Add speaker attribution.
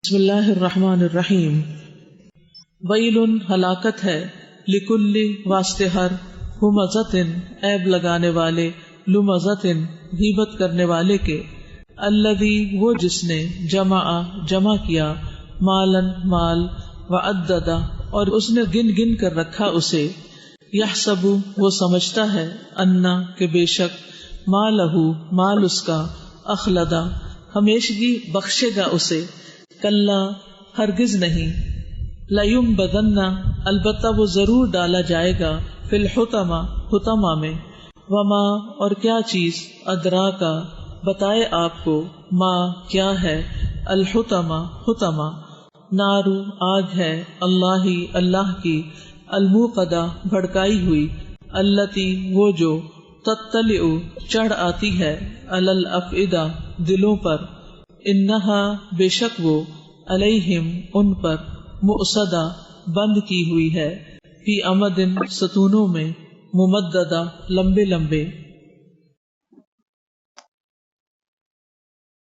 Speaker 1: بسم اللہ الرحمن الرحیم۔ ویل ہلاکت ہے، لکل واسطے ہر، ہمزۃ عیب لگانے والے، لمزۃ غیبت کرنے والے کے، الذی وہ جس نے جمع کیا، مالن مال، وعدد اور اس نے گن گن کر رکھا اسے، یحسب وہ سمجھتا ہے، انا کہ بے شک، مالہ مال اس کا، اخلدا ہمیشگی بخشے گا اسے، کلا ہرگز نہیں، لیمبدن البتہ وہ ضرور ڈالا جائے گا، فی الحطمہ حطمہ میں، وما اور کیا چیز، ادراکا بتائے آپ کو، ما کیا ہے، الحطمہ حطمہ، نارو آگ ہے، اللہ کی، الموقدہ بھڑکائی ہوئی، التی وہ جو، تطلع چڑھ آتی ہے، علی الافئدہ دلوں پر، انہا بے شک وہ، علیہم ان پر، مؤصدہ بند کی ہوئی ہے، فی امد ستونوں میں، ممددہ لمبے لمبے،